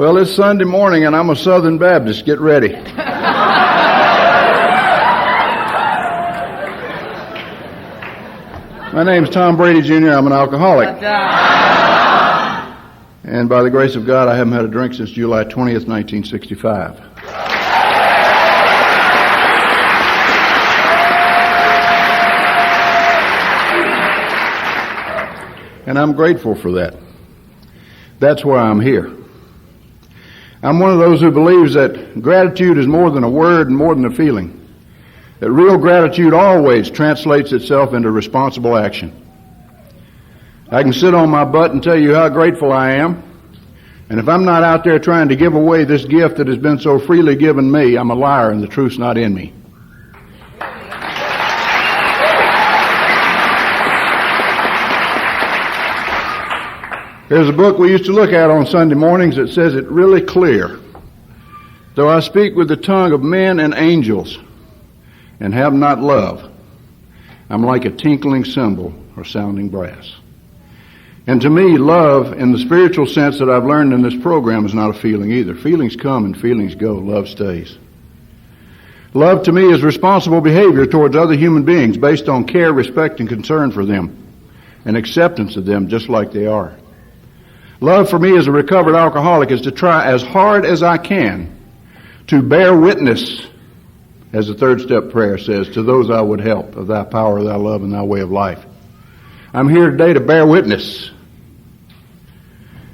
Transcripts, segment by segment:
Well, it's Sunday morning and I'm a Southern Baptist. Get ready. My name's Tom Brady, Jr. I'm an alcoholic. And by the grace of God, I haven't had a drink since July 20th, 1965. And I'm grateful for that. That's why I'm here. I'm one of those who believes that gratitude is more than a word and more than a feeling. That real gratitude always translates itself into responsible action. I can sit on my butt and tell you how grateful I am, and if I'm not out there trying to give away this gift that has been so freely given me, I'm a liar and the truth's not in me. There's a book we used to look at on Sunday mornings that says it really clear. Though I speak with the tongue of men and angels and have not love, I'm like a tinkling cymbal or sounding brass. And to me, love, in the spiritual sense that I've learned in this program, is not a feeling either. Feelings come and feelings go. Love stays. Love to me is responsible behavior towards other human beings based on care, respect, and concern for them and acceptance of them just like they are. Love for me as a recovered alcoholic is to try as hard as I can to bear witness, as the third step prayer says, to those I would help of thy power, thy love, and thy way of life. I'm here today to bear witness.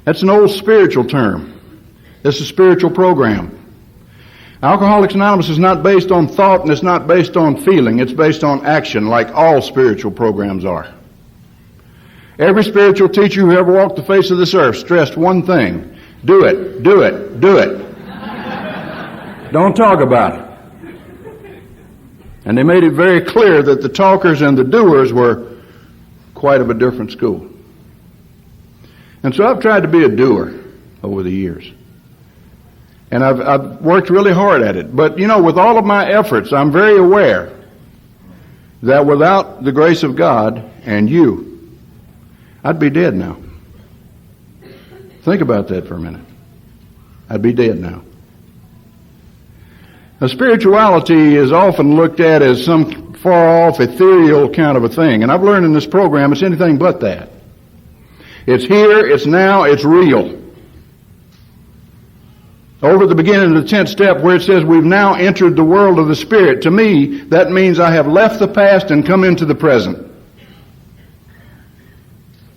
That's an old spiritual term. This is a spiritual program. Alcoholics Anonymous is not based on thought and it's not based on feeling. It's based on action, like all spiritual programs are. Every spiritual teacher who ever walked the face of this earth stressed one thing: do it, do it, do it. Don't talk about it. And they made it very clear that the talkers and the doers were quite of a different school. And so I've tried to be a doer over the years. And I've worked really hard at it. But, with all of my efforts, I'm very aware that without the grace of God and you, I'd be dead now. Think about that for a minute. I'd be dead now. Now, spirituality is often looked at as some far-off, ethereal kind of a thing. And I've learned in this program it's anything but that. It's here, it's now, it's real. Over at the beginning of the 10th step where it says we've now entered the world of the Spirit, to me, that means I have left the past and come into the present.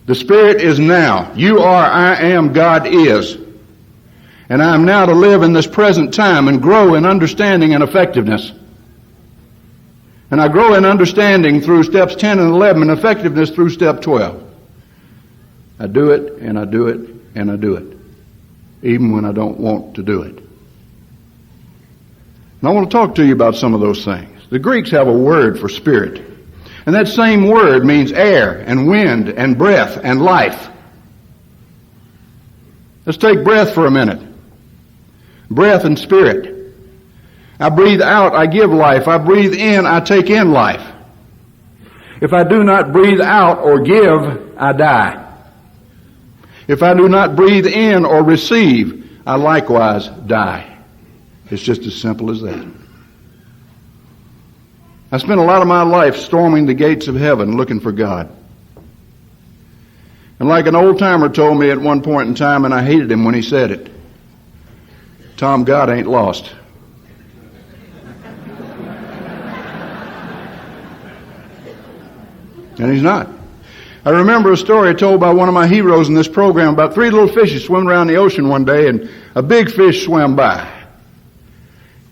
The Spirit is now. You are, I am, God is. And I am now to live in this present time and grow in understanding and effectiveness. And I grow in understanding through steps 10 and 11 and effectiveness through step 12. I do it, and I do it, and I do it, even when I don't want to do it. And I want to talk to you about some of those things. The Greeks have a word for spirit. And that same word means air and wind and breath and life. Let's take breath for a minute. Breath and spirit. I breathe out, I give life. I breathe in, I take in life. If I do not breathe out or give, I die. If I do not breathe in or receive, I likewise die. It's just as simple as that. I spent a lot of my life storming the gates of heaven looking for God. And like an old-timer told me at one point in time, and I hated him when he said it, Tom, God ain't lost. And he's not. I remember a story told by one of my heroes in this program about 3 little fishes swimming around the ocean one day, and a big fish swam by.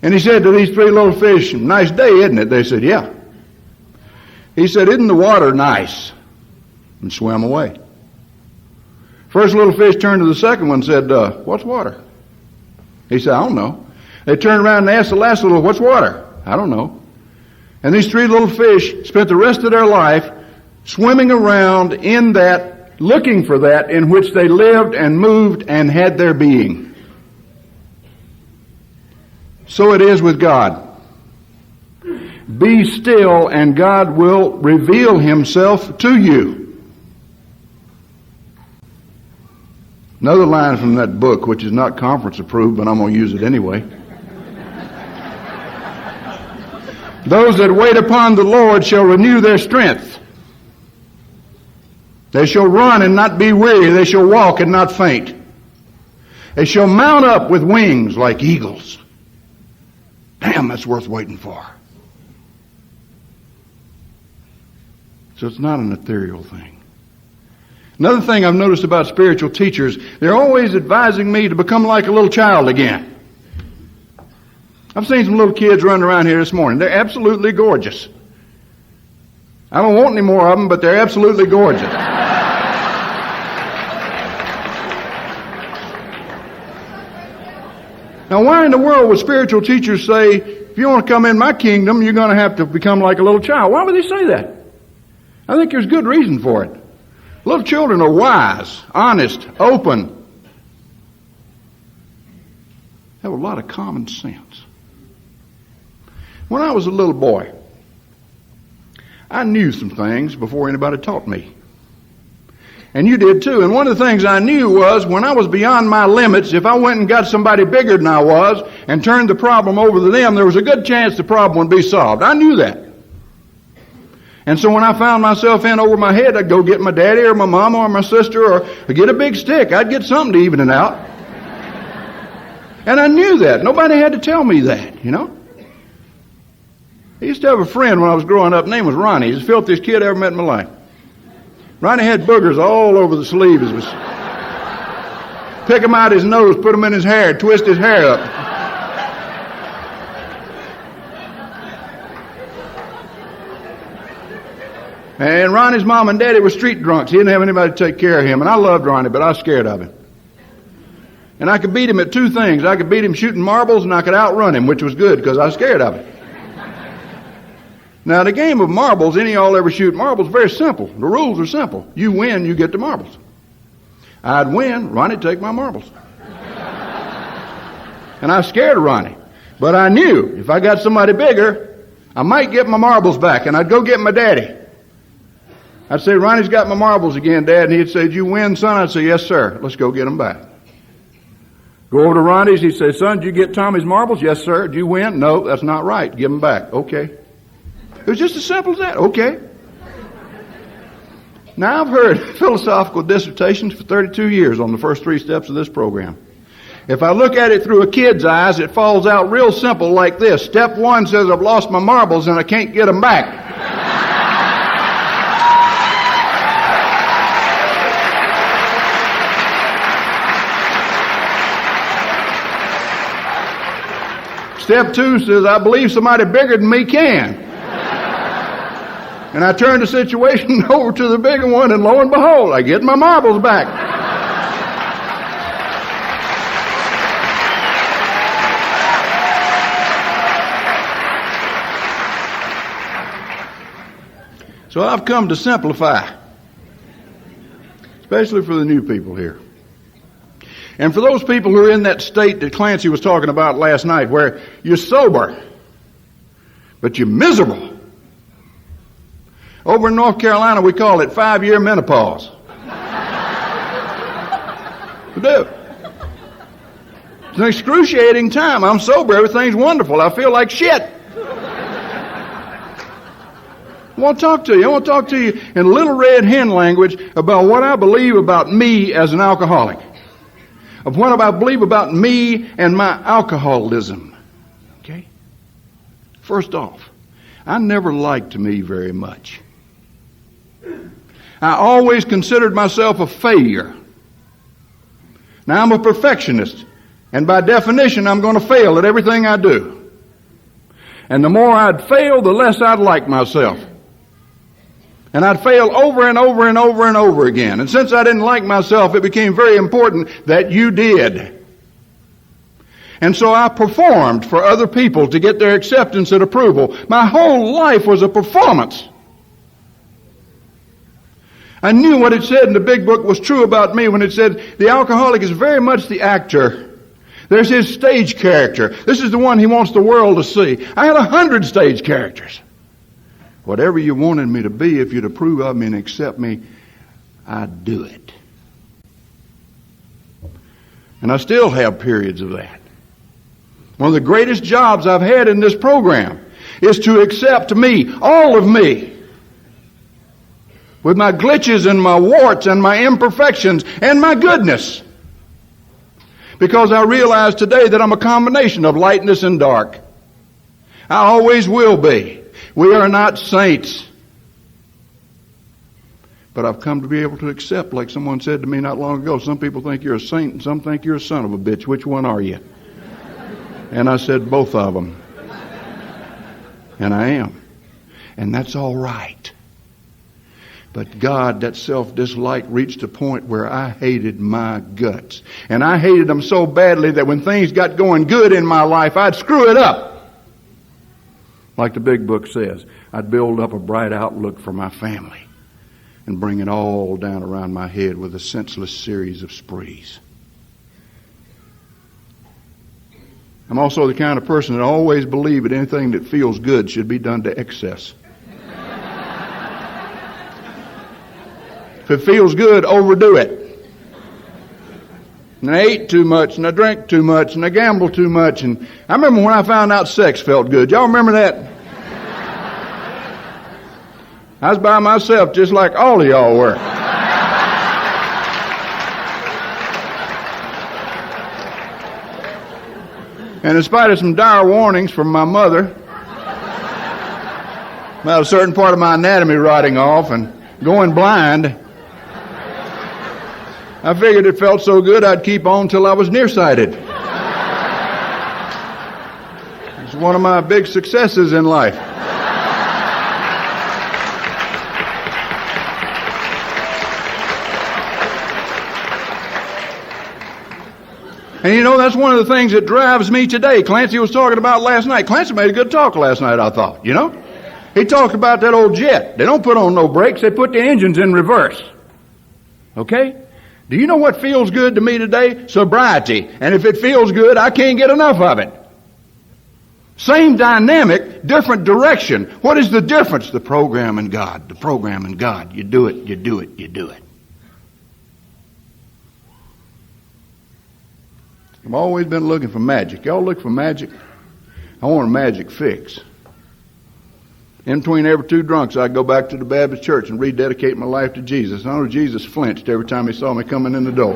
And he said to these 3 little fish, "Nice day, isn't it?" They said, "Yeah." He said, "Isn't the water nice?" And swam away. First little fish turned to the second one and said, "What's water?" He said, "I don't know." They turned around and asked the last little, "What's water?" "I don't know." And these 3 little fish spent the rest of their life swimming around in that, looking for that in which they lived and moved and had their being. So it is with God. Be still and God will reveal himself to you. Another line from that book, which is not conference approved, but I'm going to use it anyway. Those that wait upon the Lord shall renew their strength. They shall run and not be weary. They shall walk and not faint. They shall mount up with wings like eagles. Damn, that's worth waiting for. So it's not an ethereal thing. Another thing I've noticed about spiritual teachers, they're always advising me to become like a little child again. I've seen some little kids running around here this morning. They're absolutely gorgeous. I don't want any more of them, but they're absolutely gorgeous. Now, why in the world would spiritual teachers say, if you want to come in my kingdom, you're going to have to become like a little child? Why would they say that? I think there's good reason for it. Little children are wise, honest, open, have a lot of common sense. When I was a little boy, I knew some things before anybody taught me. And you did too. And one of the things I knew was when I was beyond my limits, if I went and got somebody bigger than I was and turned the problem over to them, there was a good chance the problem would be solved. I knew that. And so when I found myself in over my head, I'd go get my daddy or my mama or my sister or get a big stick. I'd get something to even it out. And I knew that. Nobody had to tell me that, you know. I used to have a friend when I was growing up. His name was Ronnie. He's the filthiest kid I ever met in my life. Ronnie had boogers all over the sleeves. It was pick him out his nose, put him in his hair, twist his hair up. And Ronnie's mom and daddy were street drunks. He didn't have anybody to take care of him. And I loved Ronnie, but I was scared of him. And I could beat him at two things. I could beat him shooting marbles, and I could outrun him, which was good because I was scared of him. Now, the game of marbles, any of y'all ever shoot marbles, very simple. The rules are simple. You win, you get the marbles. I'd win, Ronnie'd take my marbles. And I was scared of Ronnie. But I knew if I got somebody bigger, I might get my marbles back, and I'd go get my daddy. I'd say, Ronnie's got my marbles again, Dad. And he'd say, did you win, son? I'd say, yes, sir. Let's go get them back. Go over to Ronnie's. He'd say, son, did you get Tommy's marbles? Yes, sir. Did you win? No, that's not right. Give them back. Okay. It was just as simple as that. Okay. Now, I've heard philosophical dissertations for 32 years on the first three steps of this program. If I look at it through a kid's eyes, it falls out real simple like this. Step one says I've lost my marbles and I can't get them back. Step two says I believe somebody bigger than me can. And I turn the situation over to the bigger one, and lo and behold, I get my marbles back. So I've come to simplify, especially for the new people here. And for those people who are in that state that Clancy was talking about last night, where you're sober, but you're miserable. Over in North Carolina, we call it 5-year menopause. We do. It's an excruciating time. I'm sober. Everything's wonderful. I feel like shit. I want to talk to you. I want to talk to you in little red hen language about what I believe about me as an alcoholic. Of what I believe about me and my alcoholism. Okay? First off, I never liked me very much. I always considered myself a failure. Now, I'm a perfectionist, and by definition, I'm going to fail at everything I do. And the more I'd fail, the less I'd like myself. And I'd fail over and over and over and over again. And since I didn't like myself, it became very important that you did. And so I performed for other people to get their acceptance and approval. My whole life was a performance. I knew what it said in the big book was true about me when it said the alcoholic is very much the actor. There's his stage character. This is the one he wants the world to see. I had 100 stage characters. Whatever you wanted me to be, if you'd approve of me and accept me, I'd do it. And I still have periods of that. One of the greatest jobs I've had in this program is to accept me, all of me, with my glitches and my warts and my imperfections and my goodness. Because I realize today that I'm a combination of lightness and dark. I always will be. We are not saints. But I've come to be able to accept, like someone said to me not long ago, some people think you're a saint and some think you're a son of a bitch. Which one are you? And I said, both of them. And I am. And that's all right. But God, that self-dislike reached a point where I hated my guts. And I hated them so badly that when things got going good in my life, I'd screw it up. Like the big book says, I'd build up a bright outlook for my family and bring it all down around my head with a senseless series of sprees. I'm also the kind of person that always believes that anything that feels good should be done to excess. If it feels good, overdo it. And I ate too much, and I drank too much, and I gambled too much. And I remember when I found out sex felt good. Y'all remember that? I was by myself just like all of y'all were. And in spite of some dire warnings from my mother about a certain part of my anatomy rotting off and going blind, I figured it felt so good I'd keep on till I was nearsighted. It's one of my big successes in life. And you know, that's one of the things that drives me today. Clancy was talking about last night. Clancy made a good talk last night, I thought, you know. He talked about that old jet. They don't put on no brakes. They put the engines in reverse. Okay? Do you know what feels good to me today? Sobriety. And if it feels good, I can't get enough of it. Same dynamic, different direction. What is the difference? The program and God. The program and God. You do it, you do it, you do it. I've always been looking for magic. Y'all look for magic? I want a magic fix. In between every two drunks, I'd go back to the Baptist church and rededicate my life to Jesus. I know Jesus flinched every time he saw me coming in the door.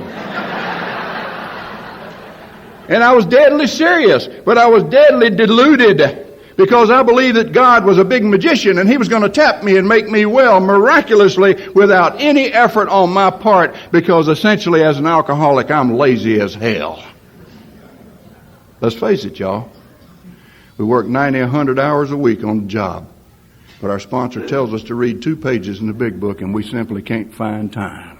And I was deadly serious, but I was deadly deluded because I believed that God was a big magician and he was going to tap me and make me well miraculously without any effort on my part, because essentially as an alcoholic, I'm lazy as hell. Let's face it, y'all. We work 90, 100 hours a week on the job. But our sponsor tells us to read 2 pages in the big book, and we simply can't find time.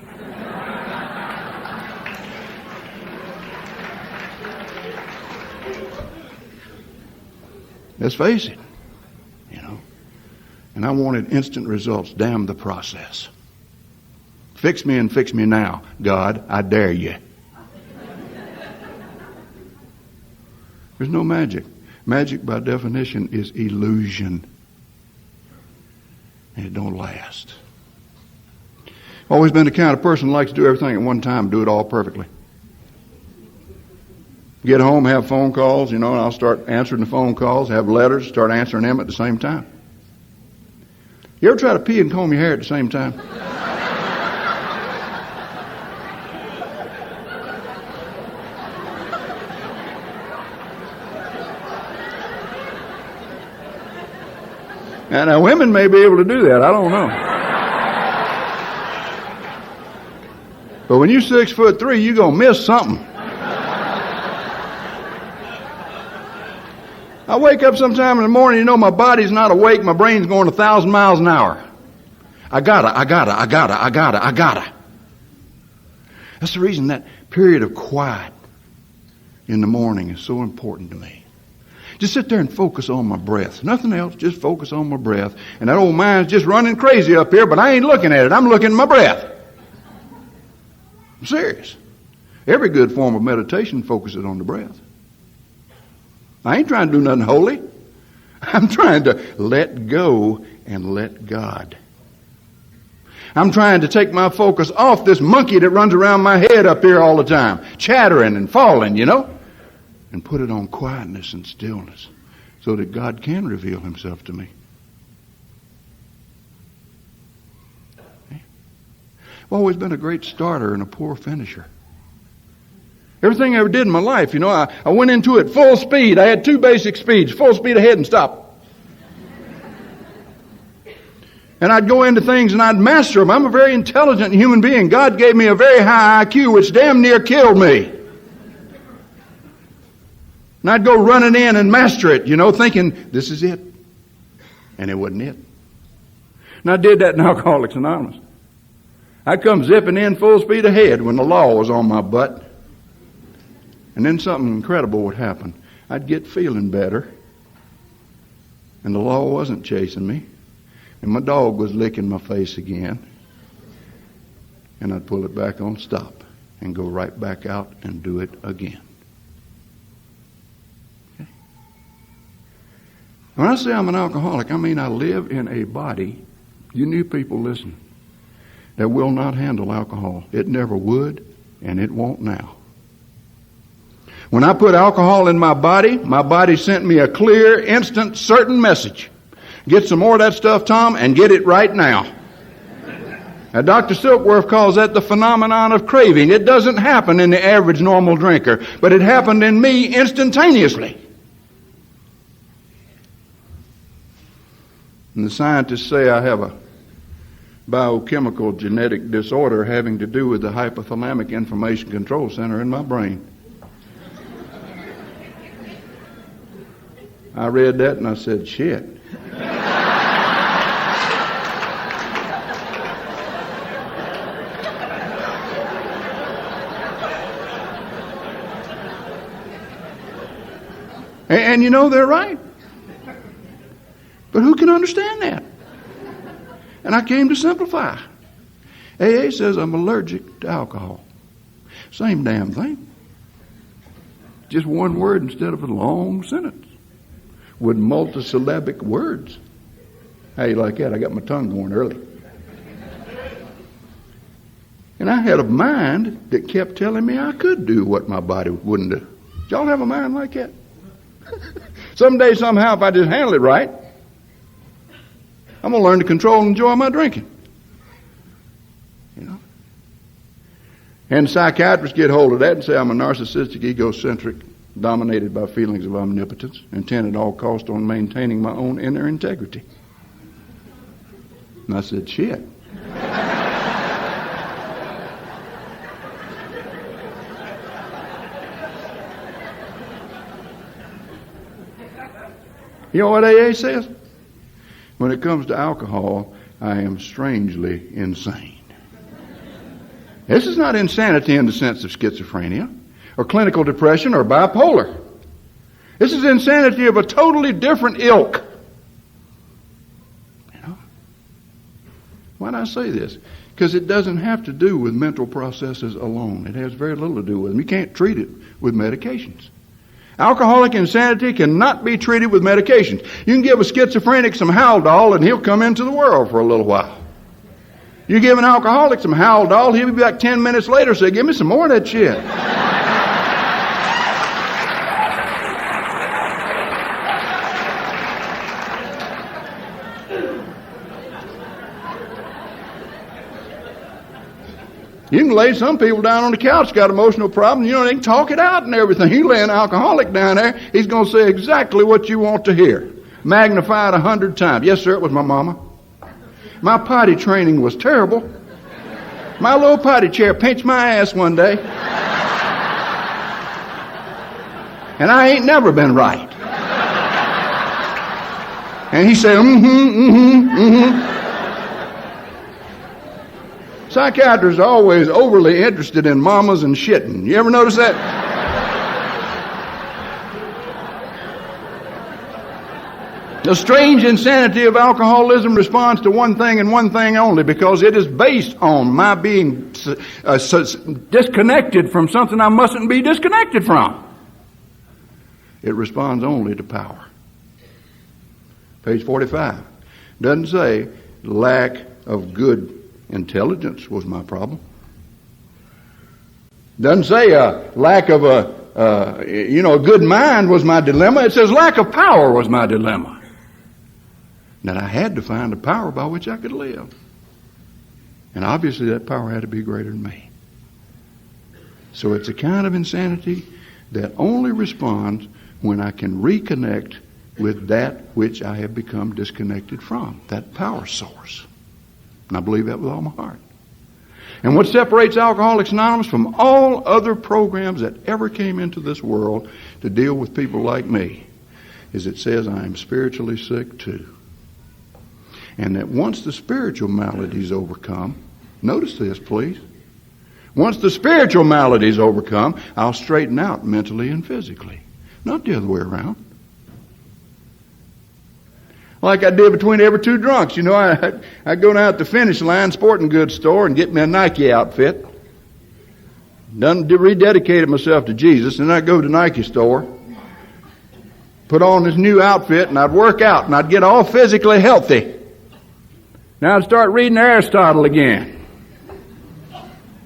Let's face it, you know. And I wanted instant results. Damn the process. Fix me and fix me now. God, I dare you. There's no magic. Magic, by definition, is illusion. And it don't last. Always been the kind of person who likes to do everything at one time, do it all perfectly. Get home, have phone calls, you know, and I'll start answering the phone calls, have letters, start answering them at the same time. You ever try to pee and comb your hair at the same time? Now, women may be able to do that. I don't know. But when you're 6'3", you're going to miss something. I wake up sometime in the morning, you know, my body's not awake. My brain's going 1,000 miles an hour. I gotta. That's the reason that period of quiet in the morning is so important to me. Just sit there and focus on my breath. Nothing else, just focus on my breath. And that old mind's just running crazy up here, but I ain't looking at it. I'm looking at my breath. I'm serious. Every good form of meditation focuses on the breath. I ain't trying to do nothing holy. I'm trying to let go and let God. I'm trying to take my focus off this monkey that runs around my head up here all the time, chattering and falling, and put it on quietness and stillness so that God can reveal himself to me. I've always been a great starter and a poor finisher. Everything I ever did in my life, I went into it full speed. I had two basic speeds, full speed ahead and stop. And I'd go into things and I'd master them. I'm a very intelligent human being. God gave me a very high IQ, which damn near killed me. And I'd go running in and master it, thinking, this is it. And it wasn't it. And I did that in Alcoholics Anonymous. I'd come zipping in full speed ahead when the law was on my butt. And then something incredible would happen. I'd get feeling better. And the law wasn't chasing me. And my dog was licking my face again. And I'd pull it back on stop and go right back out and do it again. Okay? When I say I'm an alcoholic, I mean I live in a body, you new people listen, that will not handle alcohol. It never would, and it won't now. When I put alcohol in my body sent me a clear, instant, certain message. Get some more of that stuff, Tom, and get it right now. Now, Dr. Silkworth calls that the phenomenon of craving. It doesn't happen in the average normal drinker, but it happened in me instantaneously. And the scientists say I have a biochemical genetic disorder having to do with the hypothalamic information control center in my brain. I read that and I said, shit. And they're right. But who can understand that? And I came to simplify. AA says I'm allergic to alcohol. Same damn thing. Just one word instead of a long sentence with multisyllabic words. How you like that? I got my tongue going early. And I had a mind that kept telling me I could do what my body wouldn't do. Did y'all have a mind like that? Someday, somehow, if I just handle it right, I'm going to learn to control and enjoy my drinking. And psychiatrists get hold of that and say I'm a narcissistic, egocentric, dominated by feelings of omnipotence, intent at all cost on maintaining my own inner integrity. And I said, shit. You know what AA says? When it comes to alcohol, I am strangely insane. This is not insanity in the sense of schizophrenia or clinical depression or bipolar. This is insanity of a totally different ilk. Why do I say this? Because it doesn't have to do with mental processes alone. It has very little to do with them. You can't treat it with medications. Alcoholic insanity cannot be treated with medications. You can give a schizophrenic some Haldol and he'll come into the world for a little while. You give an alcoholic some Haldol, he'll be back 10 minutes later and say, give me some more of that shit. You can lay some people down on the couch, got emotional problems, they can talk it out and everything. You lay an alcoholic down there, he's going to say exactly what you want to hear. Magnified 100 times. Yes, sir, it was my mama. My potty training was terrible. My little potty chair pinched my ass one day. And I ain't never been right. And he said, Psychiatrists are always overly interested in mamas and shitting. You ever notice that? The strange insanity of alcoholism responds to one thing and one thing only, because it is based on my being disconnected from something I mustn't be disconnected from. It responds only to power. Page 45. Doesn't say lack of good Intelligence was my problem. Doesn't say lack of a good mind was my dilemma. It says lack of power was my dilemma. That I had to find a power by which I could live. And obviously that power had to be greater than me. So it's a kind of insanity that only responds when I can reconnect with that which I have become disconnected from, that power source. And I believe that with all my heart. And what separates Alcoholics Anonymous from all other programs that ever came into this world to deal with people like me is it says I am spiritually sick too. And that once the spiritual malady is overcome, notice this please, once the spiritual malady is overcome, I'll straighten out mentally and physically. Not the other way around. Like I did between every two drunks. You know, I'd go down at the finish line, sporting goods store, and get me a Nike outfit. Done rededicated myself to Jesus, and I'd go to the Nike store, put on this new outfit, and I'd work out, and I'd get all physically healthy. Now I'd start reading Aristotle again.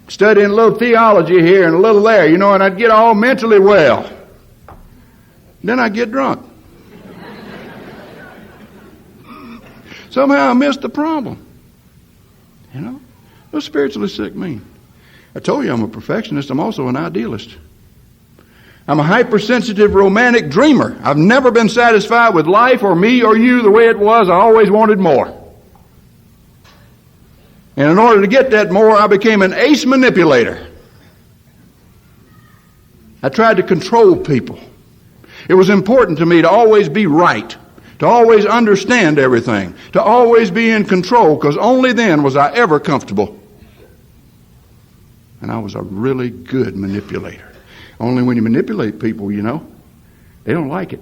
Studying a little theology here and a little there, you know, and I'd get all mentally well. Then I'd get drunk. Somehow I missed the problem. You know? What does spiritually sick mean? I told you I'm a perfectionist. I'm also an idealist. I'm a hypersensitive romantic dreamer. I've never been satisfied with life or me or you the way it was. I always wanted more. And in order to get that more, I became an ace manipulator. I tried to control people. It was important to me to always be right, to always understand everything, to always be in control, because only then was I ever comfortable. And I was a really good manipulator. Only when you manipulate people, you know, they don't like it.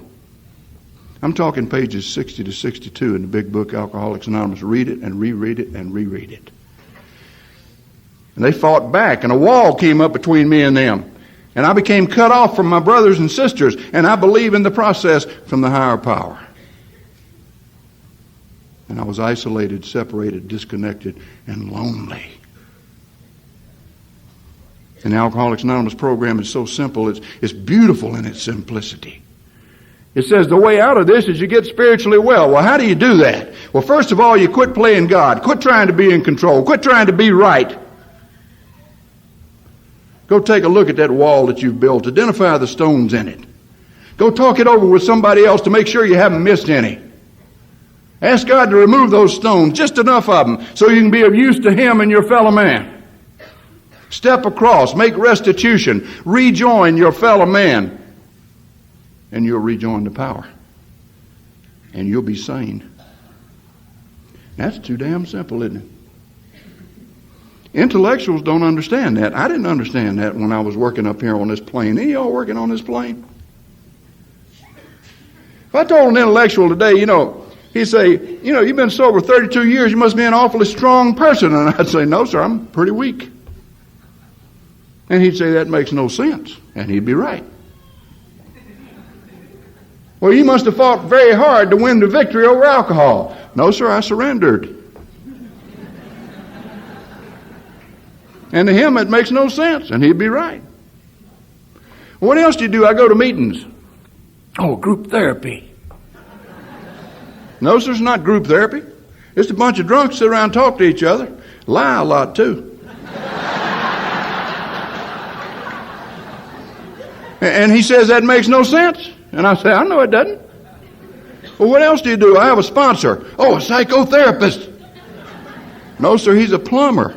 I'm talking pages 60 to 62 in the big book, Alcoholics Anonymous. Read it and reread it and reread it. And they fought back, and a wall came up between me and them. And I became cut off from my brothers and sisters, and I believe in the process from the higher power. And I was isolated, separated, disconnected, and lonely. And the Alcoholics Anonymous program is so simple, it's beautiful in its simplicity. It says the way out of this is you get spiritually well. Well, how do you do that? Well, first of all, you quit playing God. Quit trying to be in control. Quit trying to be right. Go take a look at that wall that you've built. Identify the stones in it. Go talk it over with somebody else to make sure you haven't missed any. Ask God to remove those stones, just enough of them, so you can be of use to Him and your fellow man. Step across, make restitution, rejoin your fellow man, and you'll rejoin the power. And you'll be sane. That's too damn simple, isn't it? Intellectuals don't understand that. I didn't understand that when I was working up here on this plane. Any of y'all working on this plane? If I told an intellectual today, you know, he'd say, you know, you've been sober 32 years, you must be an awfully strong person. And I'd say, no, sir, I'm pretty weak. And he'd say, that makes no sense. And he'd be right. Well, you must have fought very hard to win the victory over alcohol. No, sir, I surrendered. And to him, it makes no sense. And he'd be right. What else do you do? I go to meetings. Oh, group therapy. No, sir, it's not group therapy. It's a bunch of drunks sit around and talk to each other. Lie a lot, too. And he says that makes no sense. And I say, I know it doesn't. Well, what else do you do? I have a sponsor. Oh, a psychotherapist. No, sir, he's a plumber.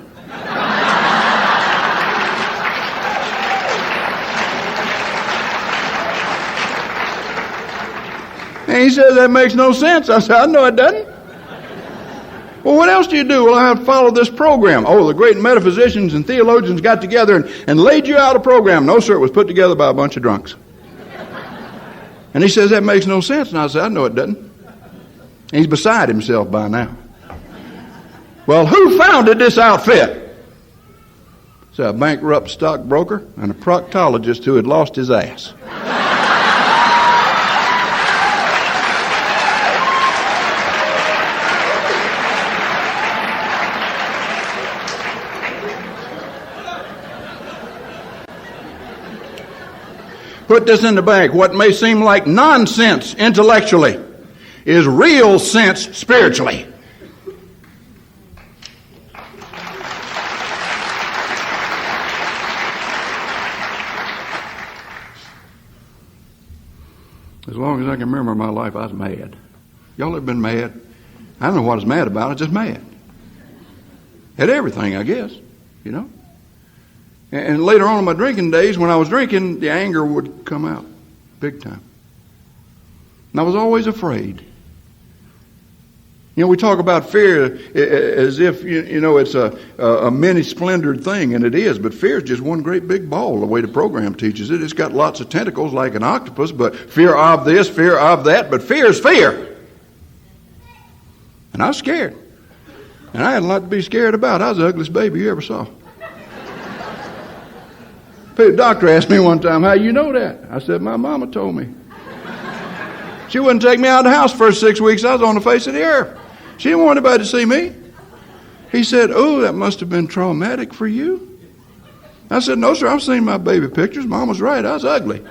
And he says that makes no sense. I said, I know it doesn't. Well, what else do you do? Well, I have to follow this program. Oh, the great metaphysicians and theologians got together and laid you out a program. No, sir, it was put together by a bunch of drunks. And he says that makes no sense. And I said, I know it doesn't. And he's beside himself by now. Well, who founded this outfit? It's a bankrupt stockbroker and a proctologist who had lost his ass. Put this in the bank. What may seem like nonsense intellectually is real sense spiritually. As long as I can remember my life, I was mad. Y'all have been mad? I don't know what I was mad about. I was just mad. At everything, I guess, you know. And later on in my drinking days, when I was drinking, the anger would come out big time. And I was always afraid. You know, we talk about fear as if, you know, it's a many-splendored thing, and it is, but fear is just one great big ball, the way the program teaches it. It's got lots of tentacles like an octopus, but fear of this, fear of that, but fear is fear. And I was scared. And I had a lot to be scared about. I was the ugliest baby you ever saw. The doctor asked me one time, how you know that? I said, my mama told me. She wouldn't take me out of the house for 6 weeks. I was on the face of the earth. She didn't want anybody to see me. He said, oh, that must have been traumatic for you. I said, no, sir, I've seen my baby pictures. Mama's right, I was ugly.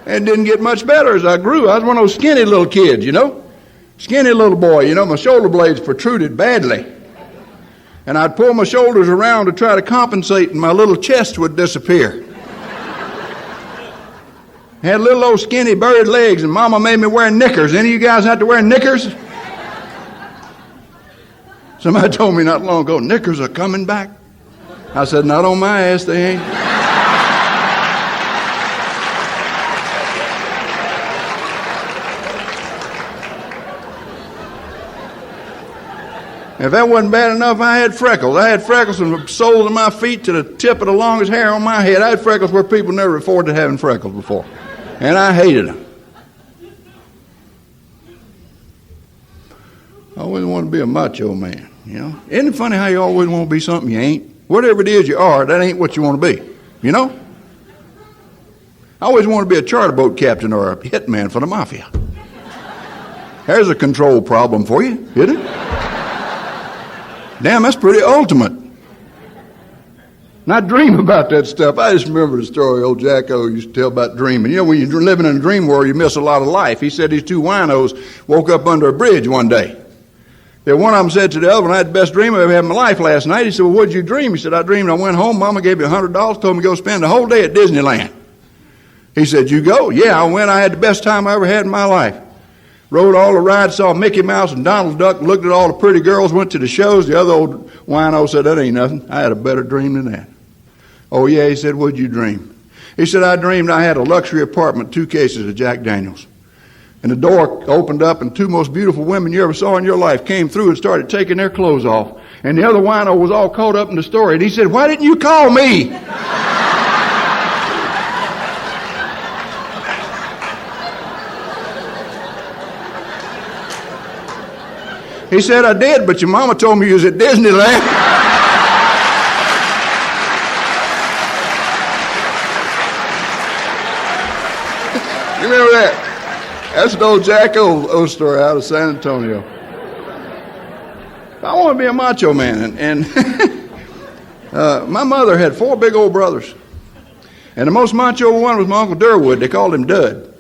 And it didn't get much better as I grew. I was one of those skinny little kids, you know. Skinny little boy, you know, my shoulder blades protruded badly. And I'd pull my shoulders around to try to compensate, and my little chest would disappear. Had little old skinny bird legs, and Mama made me wear knickers. Any of you guys have to wear knickers? Somebody told me not long ago, knickers are coming back. I said, not on my ass, they ain't. If that wasn't bad enough, I had freckles. I had freckles from the soles of my feet to the tip of the longest hair on my head. I had freckles where people never afforded having freckles before. And I hated them. I always wanted to be a macho man, you know. Isn't it funny how you always want to be something you ain't? Whatever it is you are, that ain't what you want to be, you know. I always wanted to be a charter boat captain or a hitman for the mafia. There's a control problem for you, isn't it? Damn, that's pretty ultimate. And I dream about that stuff. I just remember the story old Jacko used to tell about dreaming. You know, when you're living in a dream world, you miss a lot of life. He said these two winos woke up under a bridge one day. Then one of them said to the other one, I had the best dream I ever had in my life last night. He said, well, what'd you dream? He said, I dreamed I went home. Mama gave me $100, told me to go spend the whole day at Disneyland. He said, you go? Yeah, I went. I had the best time I ever had in my life. Rode all the rides, saw Mickey Mouse and Donald Duck, looked at all the pretty girls, went to the shows. The other old wino said, that ain't nothing. I had a better dream than that. Oh, yeah, he said, what'd you dream? He said, I dreamed I had a luxury apartment, 2 cases of Jack Daniels. And the door opened up, and 2 most beautiful women you ever saw in your life came through and started taking their clothes off. And the other wino was all caught up in the story. And he said, why didn't you call me? He said, I did, but your mama told me you was at Disneyland. You remember that? That's an old Jacko story out of San Antonio. I want to be a macho man. And my mother had 4 big old brothers. And the most macho one was my Uncle Durwood. They called him Dud.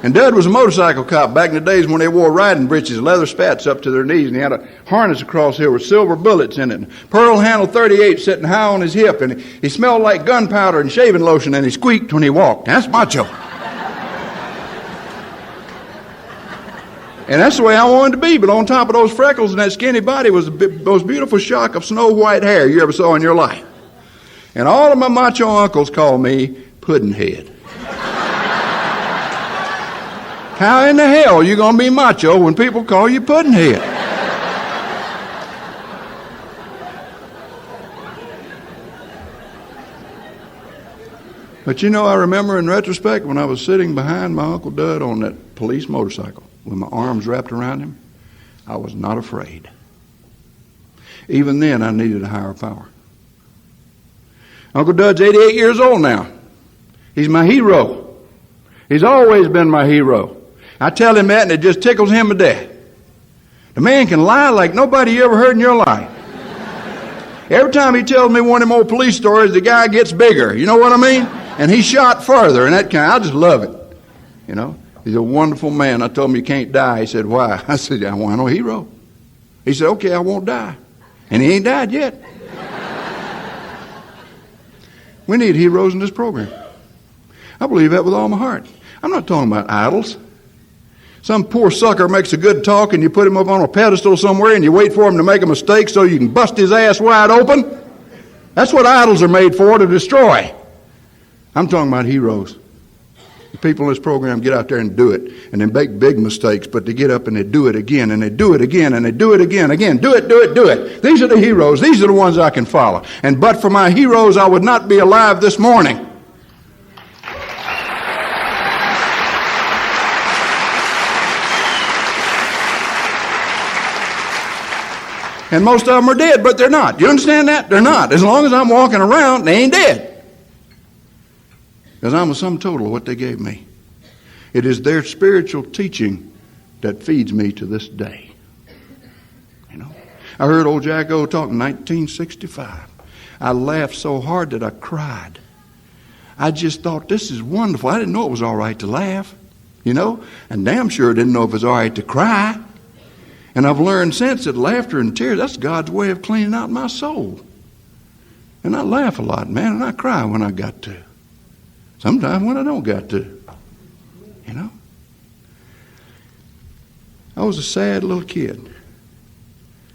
And Dud was a motorcycle cop back in the days when they wore riding breeches, leather spats up to their knees, and he had a harness across here with silver bullets in it, and pearl handle 38 sitting high on his hip, and he smelled like gunpowder and shaving lotion, and he squeaked when he walked. That's macho. And that's the way I wanted to be, but on top of those freckles and that skinny body was the most beautiful shock of snow white hair you ever saw in your life. And all of my macho uncles called me Puddinhead. How in the hell are you going to be macho when people call you Puddinhead? But you know, I remember in retrospect when I was sitting behind my Uncle Dud on that police motorcycle with my arms wrapped around him, I was not afraid. Even then, I needed a higher power. Uncle Dud's 88 years old now. He's my hero. He's always been my hero. I tell him that, and it just tickles him to death. The man can lie like nobody you ever heard in your life. Every time he tells me one of them old police stories, the guy gets bigger. You know what I mean? And he shot further and that kind. I just love it. You know, he's a wonderful man. I told him you can't die. He said, why? I said, I want no hero. He said, okay, I won't die. And he ain't died yet. We need heroes in this program. I believe that with all my heart. I'm not talking about idols. Some poor sucker makes a good talk and you put him up on a pedestal somewhere and you wait for him to make a mistake so you can bust his ass wide open. That's what idols are made for, to destroy. I'm talking about heroes. The people in this program get out there and do it, and they make big mistakes, but they get up and they do it again, and they do it again, and they do it again. Do it, do it, do it. These are the heroes. These are the ones I can follow. And but for my heroes, I would not be alive this morning. And most of them are dead, but they're not. You understand that? They're not. As long as I'm walking around, they ain't dead. Because I'm a sum total of what they gave me. It is their spiritual teaching that feeds me to this day. You know, I heard old Jack O talk in 1965. I laughed so hard that I cried. I just thought, this is wonderful. I didn't know it was all right to laugh, you know, and damn sure didn't know if it was all right to cry. And I've learned since that laughter and tears, that's God's way of cleaning out my soul. And I laugh a lot, man, and I cry when I got to. Sometimes when I don't got to. You know? I was a sad little kid.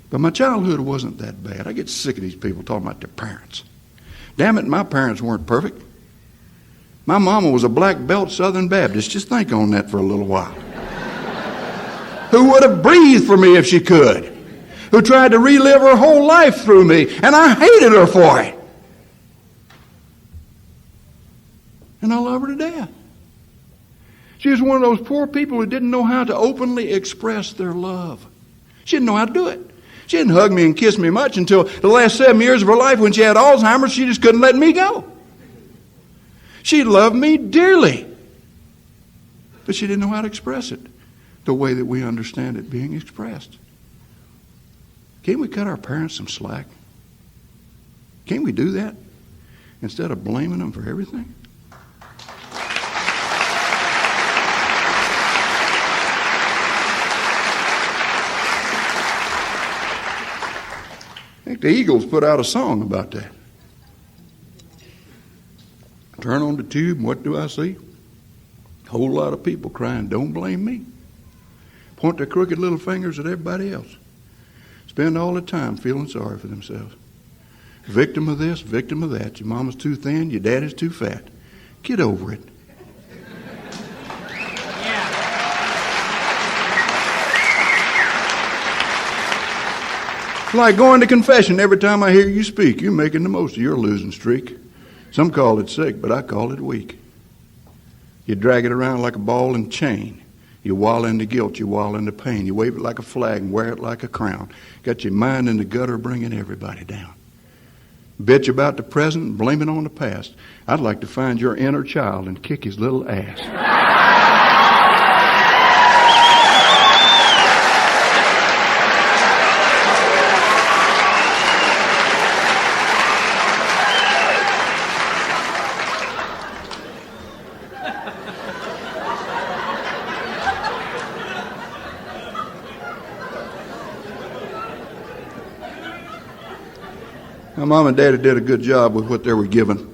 But my childhood wasn't that bad. I get sick of these people talking about their parents. Damn it, my parents weren't perfect. My mama was a black belt Southern Baptist. Just think on that for a little while. Who would have breathed for me if she could. Who tried to relive her whole life through me. And I hated her for it. And I love her to death. She was one of those poor people who didn't know how to openly express their love. She didn't know how to do it. She didn't hug me and kiss me much until the last 7 years of her life when she had Alzheimer's. She just couldn't let me go. She loved me dearly. But she didn't know how to express it the way that we understand it being expressed. Can't we cut our parents some slack? Can't we do that instead of blaming them for everything? I think the Eagles put out a song about that. Turn on the tube, and what do I see? A whole lot of people crying, don't blame me. Point their crooked little fingers at everybody else. Spend all the time feeling sorry for themselves. Victim of this, victim of that. Your mama's too thin, your daddy's too fat. Get over it. It's like going to confession every time I hear you speak. You're making the most of your losing streak. Some call it sick, but I call it weak. You drag it around like a ball and chain. You wallow in the guilt, you wallow in the pain. You wave it like a flag and wear it like a crown. Got your mind in the gutter bringing everybody down. Bitch about the present and blame it on the past. I'd like to find your inner child and kick his little ass. My mom and daddy did a good job with what they were given.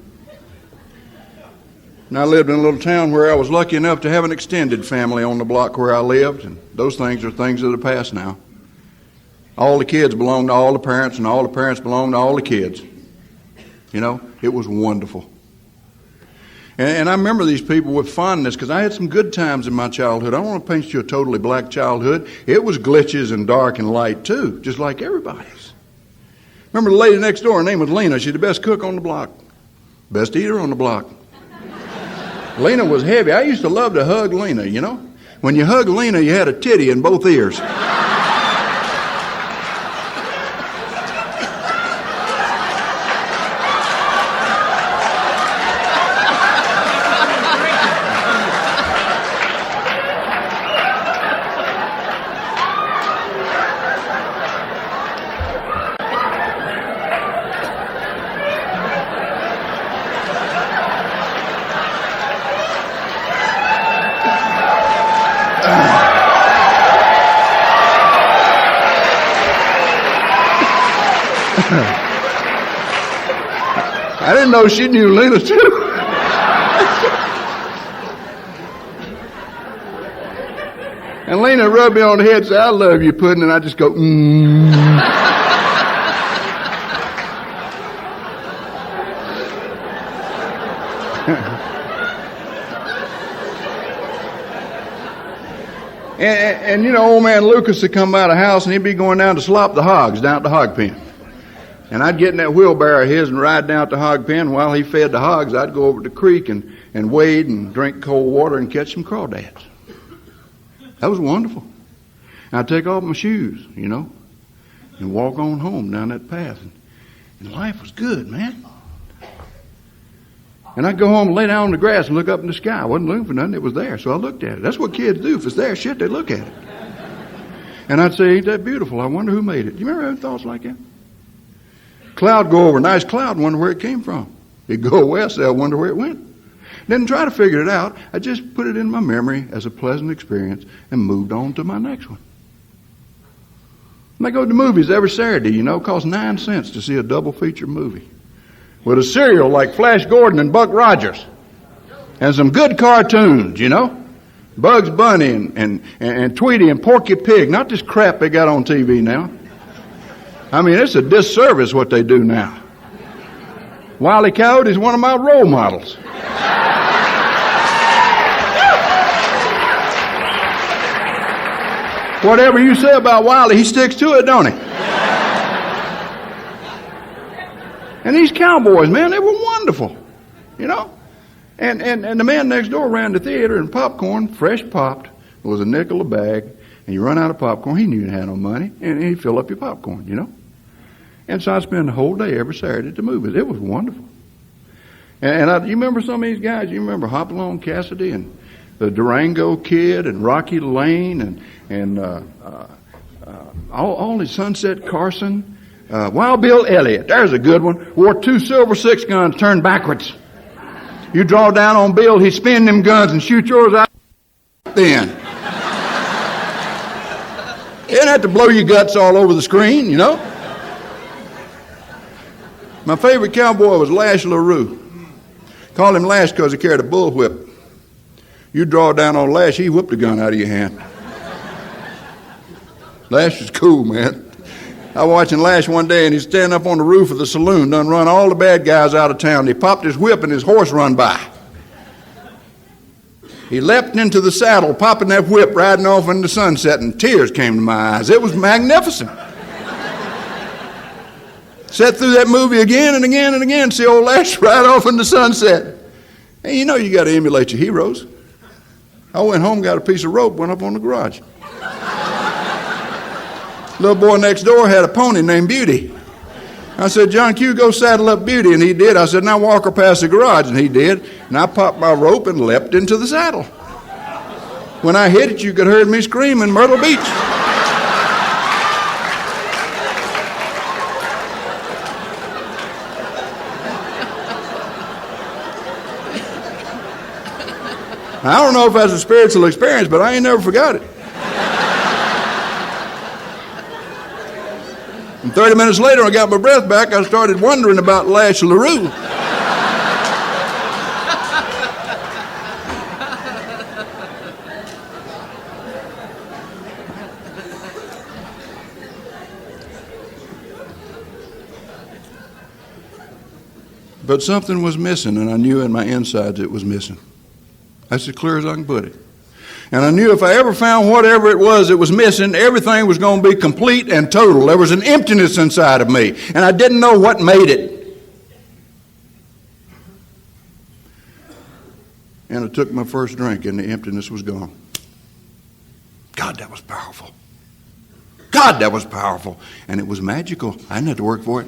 And I lived in a little town where I was lucky enough to have an extended family on the block where I lived, and those things are things of the past now. All the kids belonged to all the parents, and all the parents belonged to all the kids. You know, it was wonderful. And I remember these people with fondness because I had some good times in my childhood. I don't want to paint you a totally black childhood. It was glitches and dark and light too, just like everybody's. Remember the lady next door, her name was Lena. She's the best cook on the block. Best eater on the block. Lena was heavy. I used to love to hug Lena, you know. When you hugged Lena, you had a titty in both ears. I didn't know she knew Lena too. And Lena rubbed me on the head and said, I love you, Puddin', and I just go, And you know, old man Lucas would come out of the house and he'd be going down to slop the hogs down at the hog pen. And I'd get in that wheelbarrow of his and ride down to the hog pen. While he fed the hogs, I'd go over to the creek and wade and drink cold water and catch some crawdads. That was wonderful. And I'd take off my shoes, you know, and walk on home down that path. And life was good, man. And I'd go home and lay down on the grass and look up in the sky. I wasn't looking for nothing. It was there, so I looked at it. That's what kids do. If it's there, shit, they look at it. And I'd say, ain't that beautiful? I wonder who made it. Do you remember having thoughts like that? Cloud go over, nice cloud, wonder where it came from. It'd go west, I wonder where it went. Didn't try to figure it out. I just put it in my memory as a pleasant experience and moved on to my next one. And I go to the movies every Saturday, you know. It costs 9 cents to see a double feature movie. With a serial like Flash Gordon and Buck Rogers. And some good cartoons, you know. Bugs Bunny and Tweety and Porky Pig. Not this crap they got on TV now. I mean, it's a disservice what they do now. Wile E. Coyote is one of my role models. Whatever you say about Wiley, he sticks to it, don't he? And these cowboys, man, they were wonderful, you know. And the man next door ran the theater, and popcorn, fresh popped, was a nickel a bag. And you run out of popcorn, he knew you had no money, and he'd fill up your popcorn, you know. And so I'd spend the whole day every Saturday at the movies. It was wonderful. And you remember some of these guys? You remember Hopalong Cassidy and the Durango Kid and Rocky Lane and all the Sunset Carson. Wild Bill Elliott, there's a good one. Wore 2 silver 6 guns turned backwards. You draw down on Bill, he'd spin them guns and shoot yours out then. You didn't have to blow your guts all over the screen, you know. My favorite cowboy was Lash LaRue. Called him Lash because he carried a bullwhip. You draw down on Lash, he whipped the gun out of your hand. Lash was cool, man. I was watching Lash one day, and he's standing up on the roof of the saloon, done run all the bad guys out of town. He popped his whip, and his horse run by. He leapt into the saddle, popping that whip, riding off into the sunset, and tears came to my eyes. It was magnificent. Sat through that movie again and again and again, see old Lash ride off in the sunset. And you know you got to emulate your heroes. I went home, got a piece of rope, went up on the garage. Little boy next door had a pony named Beauty. I said, John Q, go saddle up Beauty, and he did. I said, now walk her past the garage, and he did. And I popped my rope and leapt into the saddle. When I hit it, you could hear me screaming, Myrtle Beach. I don't know if that's a spiritual experience, but I ain't never forgot it. And 30 minutes later, I got my breath back. I started wondering about Lash LaRue. But something was missing, and I knew in my insides it was missing. That's as clear as I can put it. And I knew if I ever found whatever it was that was missing, everything was going to be complete and total. There was an emptiness inside of me, and I didn't know what made it. And I took my first drink, and the emptiness was gone. God, that was powerful. God, that was powerful. And it was magical. I didn't have to work for it.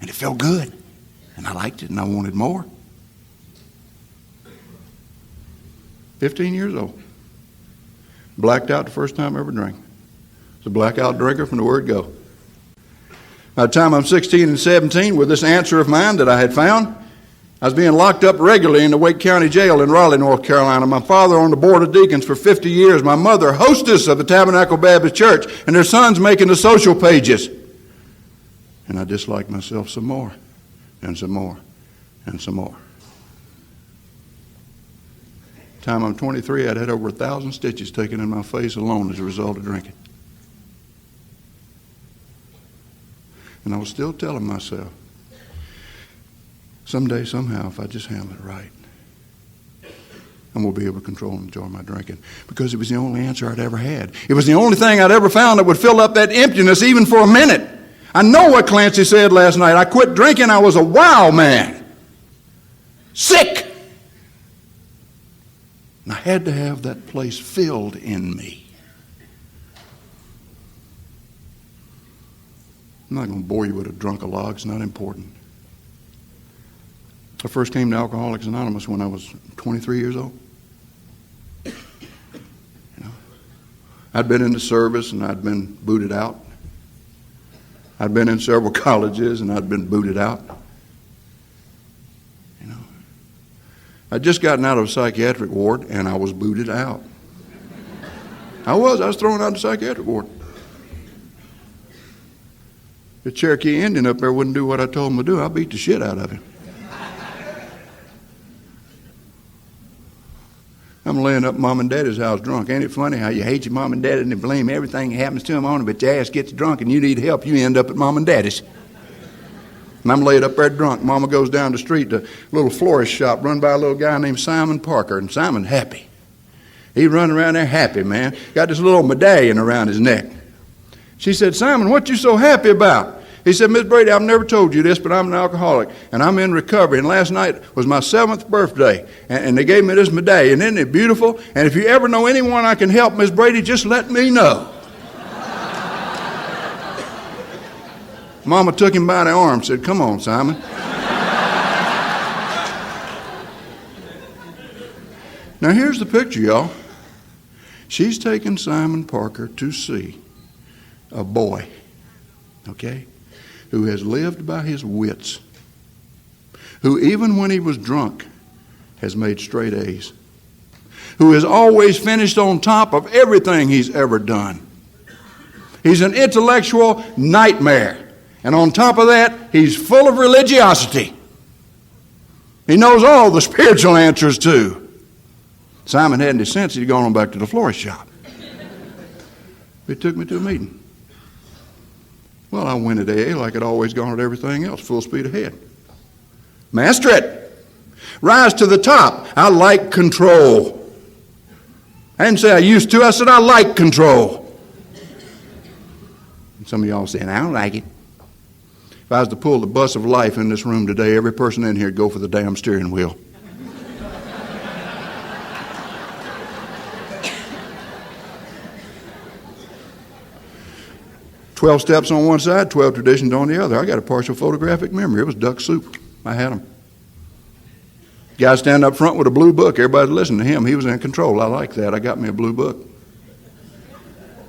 And it felt good. And I liked it, and I wanted more. 15 years old. Blacked out the first time I ever drank. Was a blackout drinker from the word go. By the time I'm 16 and 17, with this answer of mine that I had found, I was being locked up regularly in the Wake County Jail in Raleigh, North Carolina. My father on the board of deacons for 50 years. My mother hostess of the Tabernacle Baptist Church, and their sons making the social pages. And I disliked myself some more, and some more, and some more. Time I'm 23, I'd had over 1,000 stitches taken in my face alone as a result of drinking. And I was still telling myself, someday, somehow, if I just handle it right, I'm going to be able to control and enjoy my drinking. Because it was the only answer I'd ever had. It was the only thing I'd ever found that would fill up that emptiness even for a minute. I know what Clancy said last night. I quit drinking. I was a wow man. Sick. And I had to have that place filled in me. I'm not going to bore you with a drunk-a-log. It's not important. I first came to Alcoholics Anonymous when I was 23 years old. I'd been in the service and I'd been booted out. I'd been in several colleges and I'd been booted out. I'd just gotten out of a psychiatric ward and I was booted out. I was thrown out of the psychiatric ward. The Cherokee Indian up there wouldn't do what I told him to do. I beat the shit out of him. I'm laying up at Mom and Daddy's house drunk. Ain't it funny how you hate your mom and daddy and you blame everything that happens to them on it, but your ass gets drunk and you need help, you end up at Mom and Daddy's. And I'm laid up there drunk. Mama goes down the street to a little florist shop run by a little guy named Simon Parker, and Simon happy. He running around there happy, man. Got this little medallion around his neck. She said, Simon, what you so happy about? He said, Miss Brady, I've never told you this, but I'm an alcoholic, and I'm in recovery. And last night was my 7th birthday, and they gave me this medallion. Isn't it beautiful? And if you ever know anyone I can help, Miss Brady, just let me know. Mama took him by the arm and said, come on, Simon. Now, here's the picture, y'all. She's taken Simon Parker to see a boy, okay, who has lived by his wits, who even when he was drunk has made straight A's, who has always finished on top of everything he's ever done. He's an intellectual nightmare. And on top of that, he's full of religiosity. He knows all the spiritual answers too. Simon hadn't his sense. He'd gone on back to the florist shop. He took me to a meeting. Well, I went at AA like I'd always gone at everything else, full speed ahead. Master it. Rise to the top. I like control. I didn't say I used to. I said I like control. And some of y'all saying, I don't like it. If I was to pull the bus of life in this room today, every person in here would go for the damn steering wheel. "12 steps on one side, 12 traditions on the other." I got a partial photographic memory. It was duck soup. I had them. Guy standing up front with a blue book. Everybody listened to him. He was in control. I like that. I got me a blue book.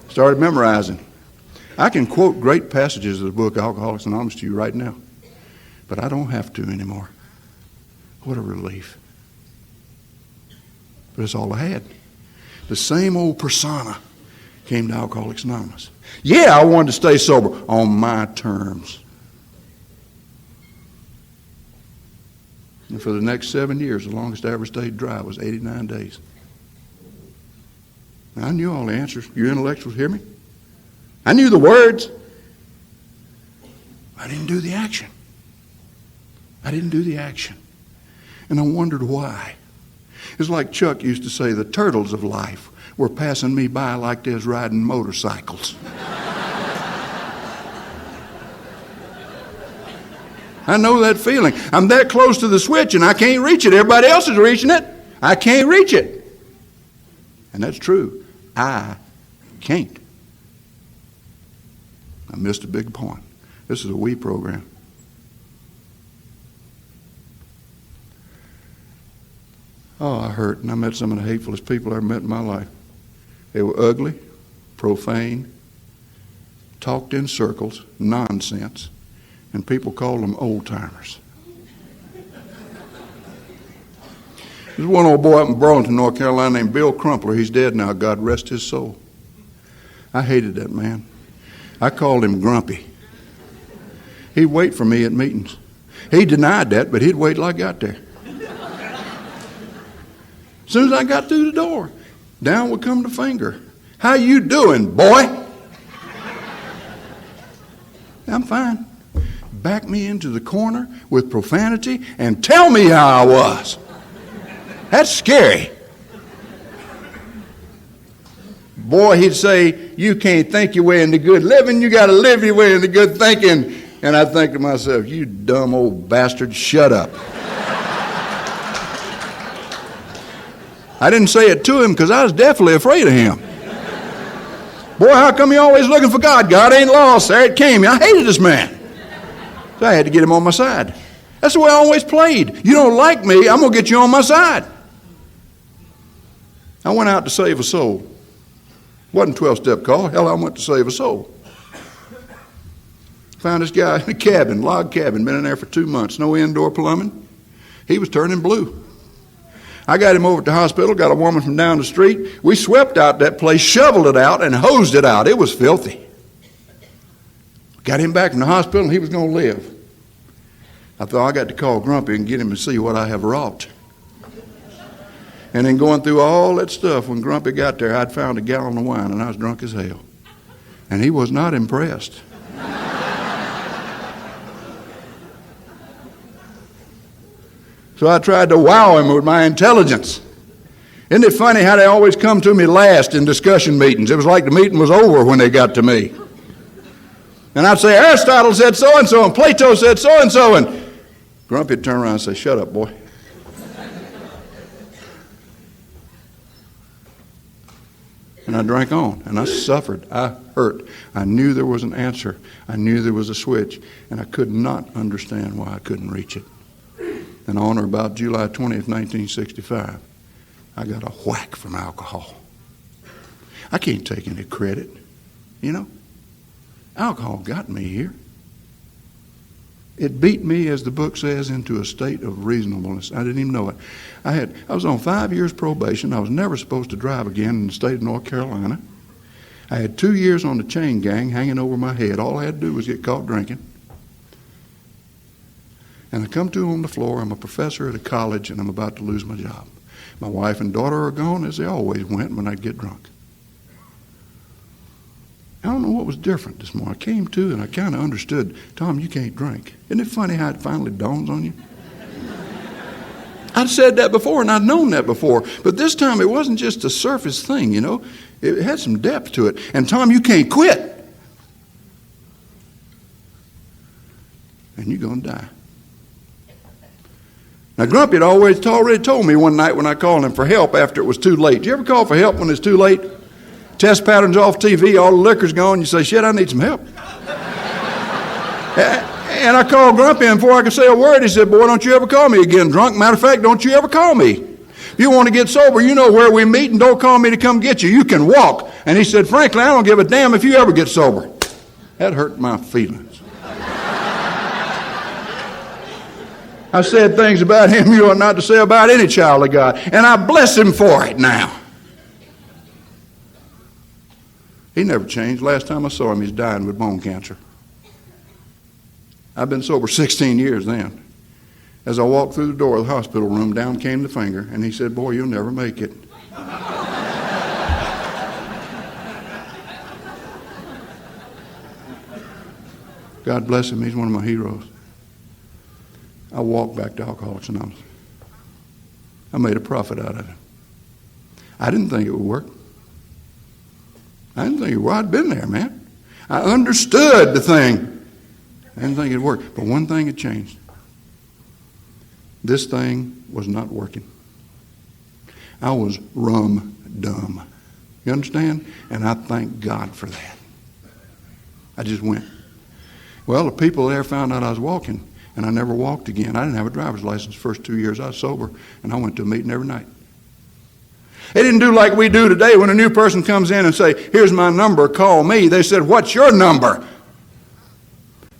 Started memorizing. I can quote great passages of the book Alcoholics Anonymous to you right now, but I don't have to anymore. What a relief. But it's all I had. The same old persona came to Alcoholics Anonymous. Yeah, I wanted to stay sober on my terms. And for the next 7 years, the longest I ever stayed dry was 89 days. Now, I knew all the answers. You intellectuals hear me? I knew the words. I didn't do the action. I didn't do the action. And I wondered why. It's like Chuck used to say, the turtles of life were passing me by like they was riding motorcycles. I know that feeling. I'm that close to the switch and I can't reach it. Everybody else is reaching it. I can't reach it. And that's true. I can't. I missed a big point. This is a we program. Oh, I hurt, and I met some of the hatefulest people I ever met in my life. They were ugly, profane, talked in circles, nonsense, and people called them old-timers. There's one old boy up in Burlington, North Carolina named Bill Crumpler. He's dead now, God rest his soul. I hated that man. I called him Grumpy. He'd wait for me at meetings. He denied that, but he'd wait till I got there. As soon as I got through the door, down would come the finger. How you doing, boy? I'm fine. Back me into the corner with profanity and tell me how I was. That's scary. Boy, he'd say, you can't think your way into good living. You got to live your way into good thinking. And I think to myself, you dumb old bastard, shut up. I didn't say it to him because I was definitely afraid of him. Boy, how come you always looking for God? God ain't lost. There it came. I hated this man. So I had to get him on my side. That's the way I always played. You don't like me, I'm going to get you on my side. I went out to save a soul. Wasn't 12-step call. Hell, I went to save a soul. Found this guy in a cabin, log cabin, been in there for 2 months, no indoor plumbing. He was turning blue. I got him over at the hospital, got a woman from down the street. We swept out that place, shoveled it out, and hosed it out. It was filthy. Got him back from the hospital, and he was going to live. I thought, I got to call Grumpy and get him to see what I have wrought. And then going through all that stuff, when Grumpy got there, I'd found a gallon of wine, and I was drunk as hell. And he was not impressed. So I tried to wow him with my intelligence. Isn't it funny how they always come to me last in discussion meetings? It was like the meeting was over when they got to me. And I'd say, Aristotle said so-and-so, and Plato said so-and-so, and Grumpy would turn around and say, shut up, boy. And I drank on, and I suffered. I hurt. I knew there was an answer. I knew there was a switch, and I could not understand why I couldn't reach it. And on or about July 20th, 1965, I got a whack from alcohol. I can't take any credit, you know. Alcohol got me here. It beat me, as the book says, into a state of reasonableness. I didn't even know it. I was on 5 years probation. I was never supposed to drive again in the state of North Carolina. I had 2 years on the chain gang hanging over my head. All I had to do was get caught drinking. And I come to on the floor. I'm a professor at a college, and I'm about to lose my job. My wife and daughter are gone, as they always went when I'd get drunk. I don't know what was different this morning. I came to and I kind of understood, Tom, you can't drink. Isn't it funny how it finally dawns on you? I'd said that before and I'd known that before. But this time it wasn't just a surface thing, you know. It had some depth to it. And Tom, you can't quit. And you're going to die. Now, Grumpy had already told me one night when I called him for help after it was too late. Did you ever call for help when it's too late? Test patterns off TV, all the liquor's gone, you say, shit, I need some help. And I called Grumpy, and before I could say a word, he said, boy, don't you ever call me again drunk. Matter of fact, don't you ever call me. If you want to get sober, you know where we meet, and don't call me to come get you. You can walk. And he said, frankly, I don't give a damn if you ever get sober. That hurt my feelings. I said things about him you ought not to say about any child of God, and I bless him for it now. He never changed. Last time I saw him, he's dying with bone cancer. I've been sober 16 years then. As I walked through the door of the hospital room, down came the finger, and he said, boy, you'll never make it. God bless him. He's one of my heroes. I walked back to Alcoholics Anonymous. I made a profit out of it. I didn't think it would work. I didn't think it would. I'd been there, man. I understood the thing. I didn't think it'd work. But one thing had changed. This thing was not working. I was rum dumb. You understand? And I thank God for that. I just went. Well, the people there found out I was walking, and I never walked again. I didn't have a driver's license the first 2 years I was sober, and I went to a meeting every night. They didn't do like we do today when a new person comes in and say, here's my number, call me. They said, what's your number?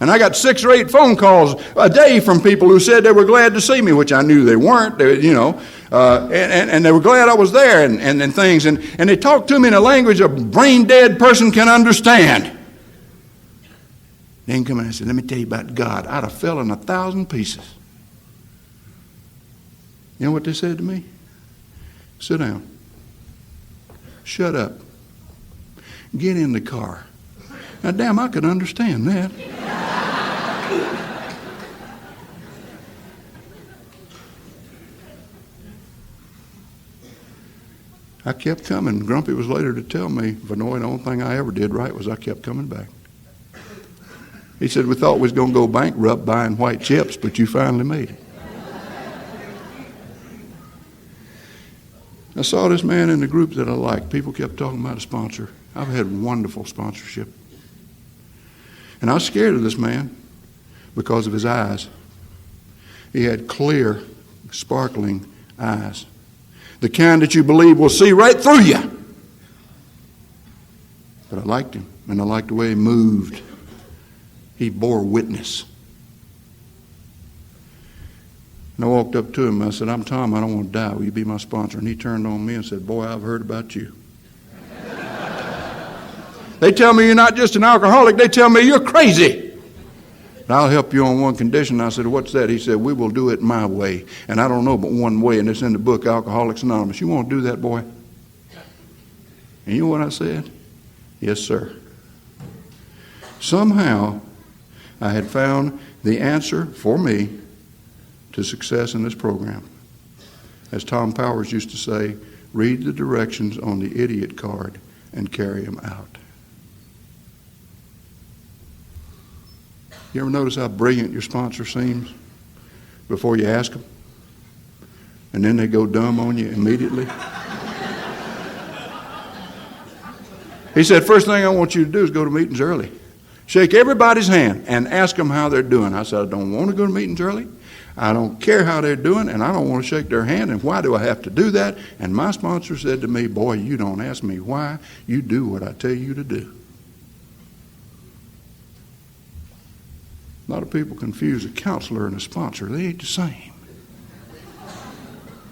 And I got 6 or 8 phone calls a day from people who said they were glad to see me, which I knew they weren't, and they were glad I was there and things. And they talked to me in a language a brain-dead person can understand. Then come in and said, let me tell you about God. I'd have fell in 1,000 pieces. You know what they said to me? Sit down. Shut up. Get in the car. Now, damn, I could understand that. I kept coming. Grumpy was later to tell me, Vanoy, the only thing I ever did right was I kept coming back. He said, we thought we was going to go bankrupt buying white chips, but you finally made it. I saw this man in the group that I liked. People kept talking about a sponsor. I've had wonderful sponsorship. And I was scared of this man because of his eyes. He had clear, sparkling eyes. The kind that you believe will see right through you. But I liked him, and I liked the way he moved. He bore witness. And I walked up to him and I said, I'm Tom, I don't want to die. Will you be my sponsor? And he turned on me and said, boy, I've heard about you. They tell me you're not just an alcoholic, they tell me you're crazy. And I'll help you on one condition. I said, what's that? He said, we will do it my way. And I don't know but one way, and it's in the book, Alcoholics Anonymous. You want to do that, boy? And you know what I said? Yes, sir. Somehow, I had found the answer for me to success in this program. As Tom Powers used to say, read the directions on the idiot card and carry them out. You ever notice how brilliant your sponsor seems before you ask them? And then they go dumb on you immediately? He said, first thing I want you to do is go to meetings early. Shake everybody's hand and ask them how they're doing. I said, I don't want to go to meetings early. I don't care how they're doing, and I don't want to shake their hand, and why do I have to do that? And my sponsor said to me, boy, you don't ask me why. You do what I tell you to do. A lot of people confuse a counselor and a sponsor. They ain't the same.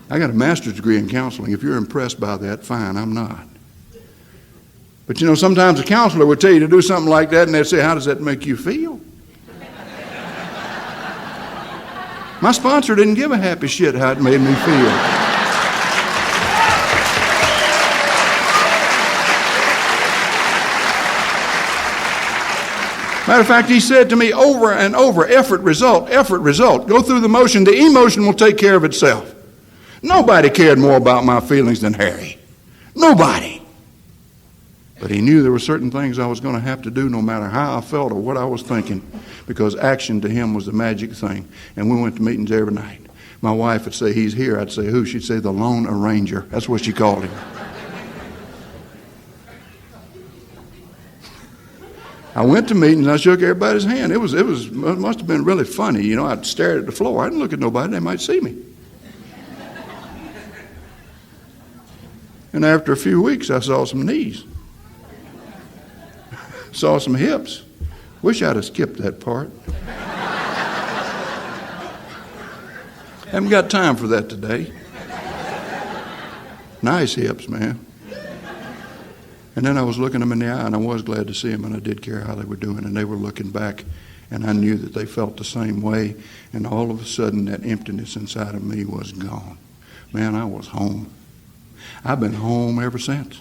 I got a master's degree in counseling. If you're impressed by that, fine, I'm not. But you know, sometimes a counselor would tell you to do something like that, and they'd say, how does that make you feel? My sponsor didn't give a happy shit how it made me feel. Matter of fact, he said to me over and over, effort, result, go through the motion, the emotion will take care of itself. Nobody cared more about my feelings than Harry. Nobody. But he knew there were certain things I was going to have to do no matter how I felt or what I was thinking, because action to him was the magic thing. And we went to meetings every night. My wife would say, he's here. I'd say, who? She'd say, the lone arranger. That's what she called him. I went to meetings, I shook everybody's hand. It must have been really funny. You know, I'd stare at the floor. I didn't look at nobody. They might see me. And after a few weeks, I saw some knees. Saw some hips. Wish I'd have skipped that part. Haven't got time for that today. Nice hips, man. And then I was looking them in the eye, and I was glad to see them, and I did care how they were doing, and they were looking back, and I knew that they felt the same way, and all of a sudden that emptiness inside of me was gone. Man, I was home. I've been home ever since.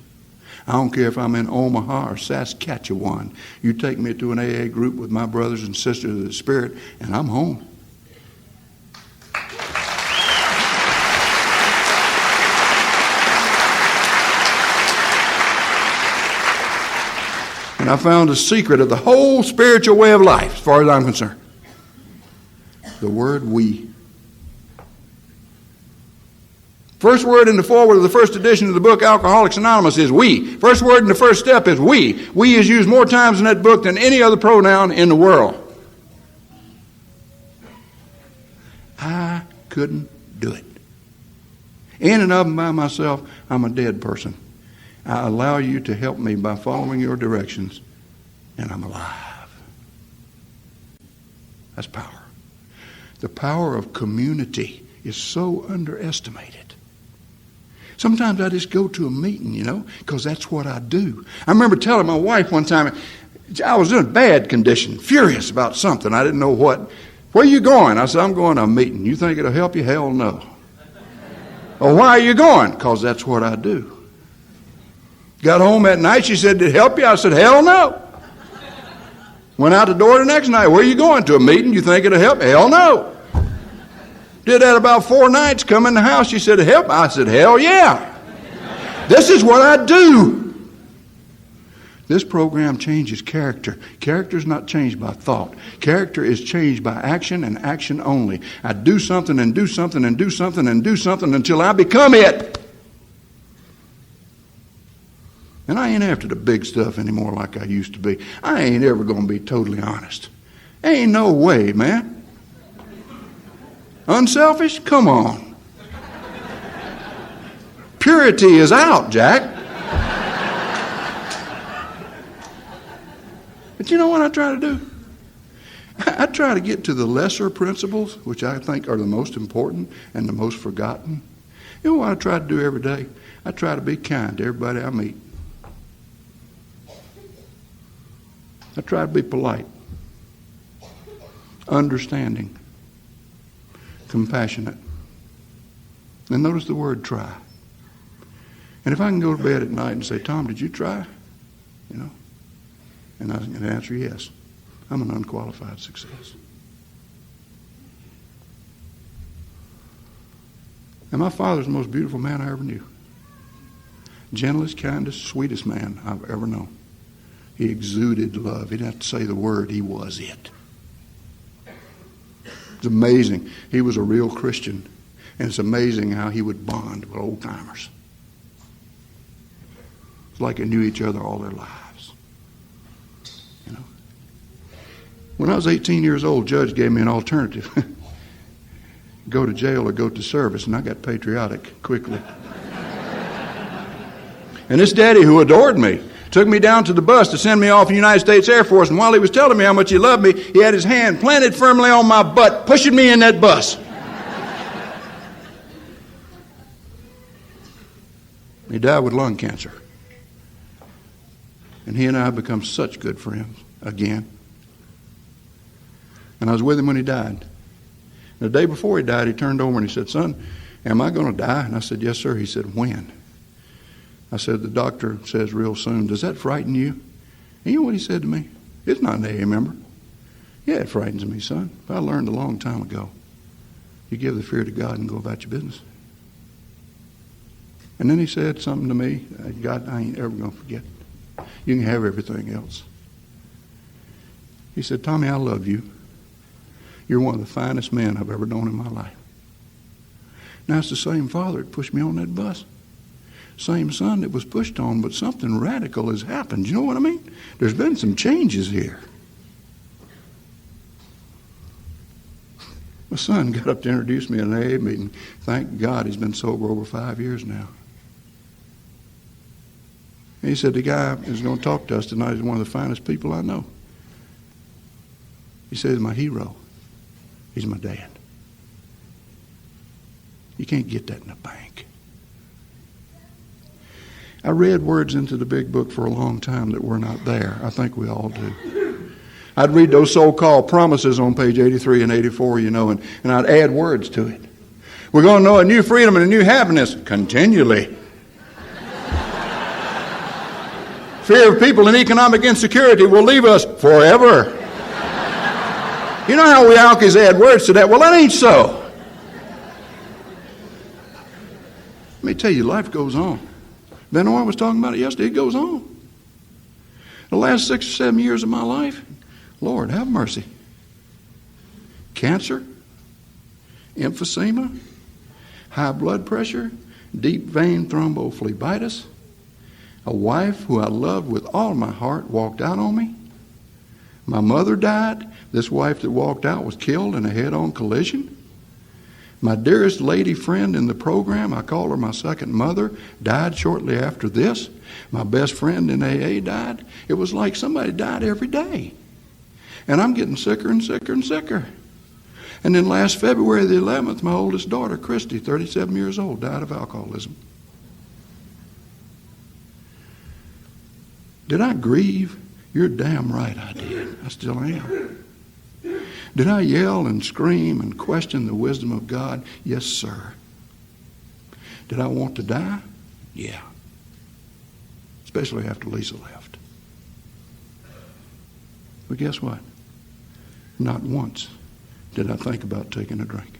I don't care if I'm in Omaha or Saskatchewan. You take me to an AA group with my brothers and sisters of the Spirit, and I'm home. And I found the secret of the whole spiritual way of life, as far as I'm concerned. The word we. First word in the foreword of the first edition of the book, Alcoholics Anonymous, is we. First word in the first step is we. We is used more times in that book than any other pronoun in the world. I couldn't do it. In and of and by myself, I'm a dead person. I allow you to help me by following your directions, and I'm alive. That's power. The power of community is so underestimated. Sometimes I just go to a meeting, you know, because that's what I do. I remember telling my wife one time, I was in bad condition, furious about something. I didn't know what. Where are you going? I said, I'm going to a meeting. You think it'll help you? Hell no. Well, why are you going? Because that's what I do. Got home that night, she said, did it help you? I said, hell no. Went out the door the next night. Where are you going? To a meeting? You think it'll help? Hell no. Did that about 4 nights. Come in the house. She said, help? I said, hell yeah. This is what I do. This program changes character. Character is not changed by thought. Character is changed by action and action only. I do something and do something and do something and do something until I become it. And I ain't after the big stuff anymore like I used to be. I ain't ever going to be totally honest. Ain't no way, man. Unselfish? Come on. Purity is out, Jack. But you know what I try to do? I try to get to the lesser principles, which I think are the most important and the most forgotten. You know what I try to do every day? I try to be kind to everybody I meet. I try to be polite, understanding, compassionate. And notice the word try. And if I can go to bed at night and say, Tom, did you try? You know? And I can answer yes. I'm an unqualified success. And my father's the most beautiful man I ever knew. Gentlest, kindest, sweetest man I've ever known. He exuded love. He didn't have to say the word. He was it. It's amazing. He was a real Christian. And it's amazing how he would bond with old timers. It's like they knew each other all their lives. You know. When I was 18 years old, Judge gave me an alternative. Go to jail or go to service. And I got patriotic quickly. And this daddy who adored me took me down to the bus to send me off to the United States Air Force. And while he was telling me how much he loved me, he had his hand planted firmly on my butt, pushing me in that bus. He died with lung cancer. And he and I have become such good friends again. And I was with him when he died. And the day before he died, he turned over and he said, son, am I going to die? And I said, yes, sir. He said, when? I said, the doctor says real soon. Does that frighten you? And you know what he said to me? It's not an AA member. Yeah, it frightens me, son. But I learned a long time ago. You give the fear to God and go about your business. And then he said something to me, God, I ain't ever going to forget. You can have everything else. He said, Tommy, I love you. You're one of the finest men I've ever known in my life. Now, it's the same father that pushed me on that bus. Same son that was pushed on, but something radical has happened. You know what I mean? There's been some changes here. My son got up to introduce me at an AA meeting. Thank God he's been sober over 5 years now. And he said, the guy is going to talk to us tonight is one of the finest people I know. He said, he's my hero. He's my dad. You can't get that in a bank. I read words into the big book for a long time that were not there. I think we all do. I'd read those so-called promises on page 83 and 84, you know, and I'd add words to it. We're going to know a new freedom and a new happiness continually. Fear of people and economic insecurity will leave us forever. You know how we always add words to that? Well, that ain't so. Let me tell you, life goes on. Benoit was talking about it yesterday. It goes on. The last 6 or 7 years of my life, Lord, have mercy. Cancer, emphysema, high blood pressure, deep vein thrombophlebitis, a wife who I loved with all my heart walked out on me. My mother died. This wife that walked out was killed in a head-on collision. My dearest lady friend in the program, I call her my second mother, died shortly after this. My best friend in AA died. It was like somebody died every day. And I'm getting sicker and sicker and sicker. And then last February the 11th, my oldest daughter, Christy, 37 years old, died of alcoholism. Did I grieve You're damn right I did. I still am. Did I yell and scream and question the wisdom of God? Yes, sir. Did I want to die? Yeah. Especially after Lisa left. But guess what? Not once did I think about taking a drink.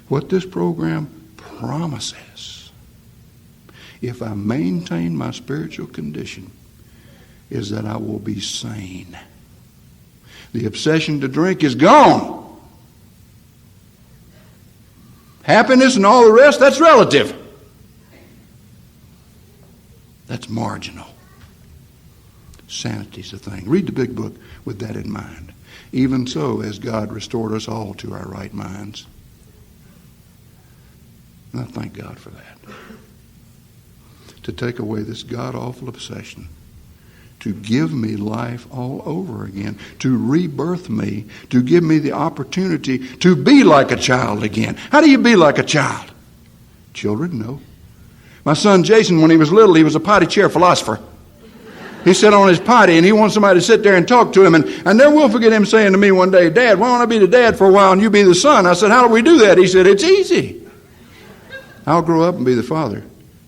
What this program promises, if I maintain my spiritual condition, is that I will be sane. The obsession to drink is gone. Happiness and all the rest, that's relative. That's marginal. Sanity's a thing. Read the big book with that in mind. Even so, as God restored us all to our right minds. And I thank God for that. To take away this god-awful obsession. To give me life all over again. To rebirth me. To give me the opportunity to be like a child again. How do you be like a child? Children know. My son Jason, when he was little, he was a potty chair philosopher. He sat on his potty and he wanted somebody to sit there and talk to him. And I never will forget him saying to me one day, Dad, why don't I be the dad for a while and you be the son? I said, how do we do that? He said, it's easy. I'll grow up and be the father.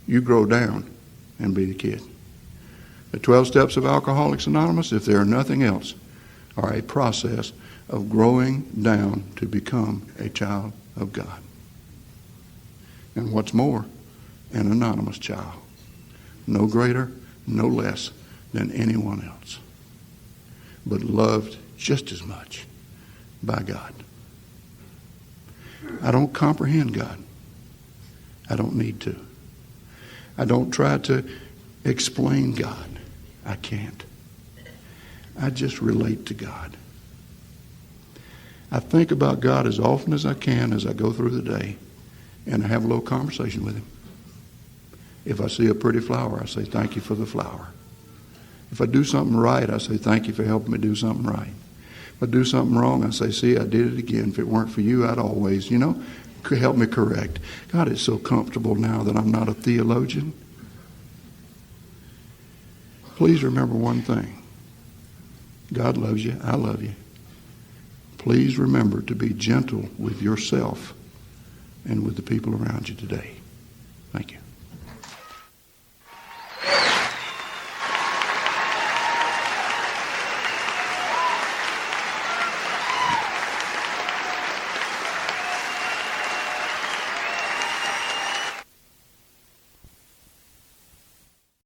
You grow down and be the kid. The 12 steps of Alcoholics Anonymous, if they are nothing else, are a process of growing down to become a child of God. And what's more, an anonymous child. No greater, no less than anyone else. But loved just as much by God. I don't comprehend God. I don't need to. I don't try to explain God. I can't. I just relate to God. I think about God as often as I can as I go through the day, and I have a little conversation with him. If I see a pretty flower, I say, thank you for the flower. If I do something right, I say, thank you for helping me do something right. If I do something wrong, I say, see, I did it again. If it weren't for you, I'd always, help me correct. God is so comfortable now that I'm not a theologian. Please remember one thing. God loves you. I love you. Please remember to be gentle with yourself and with the people around you today. Thank you.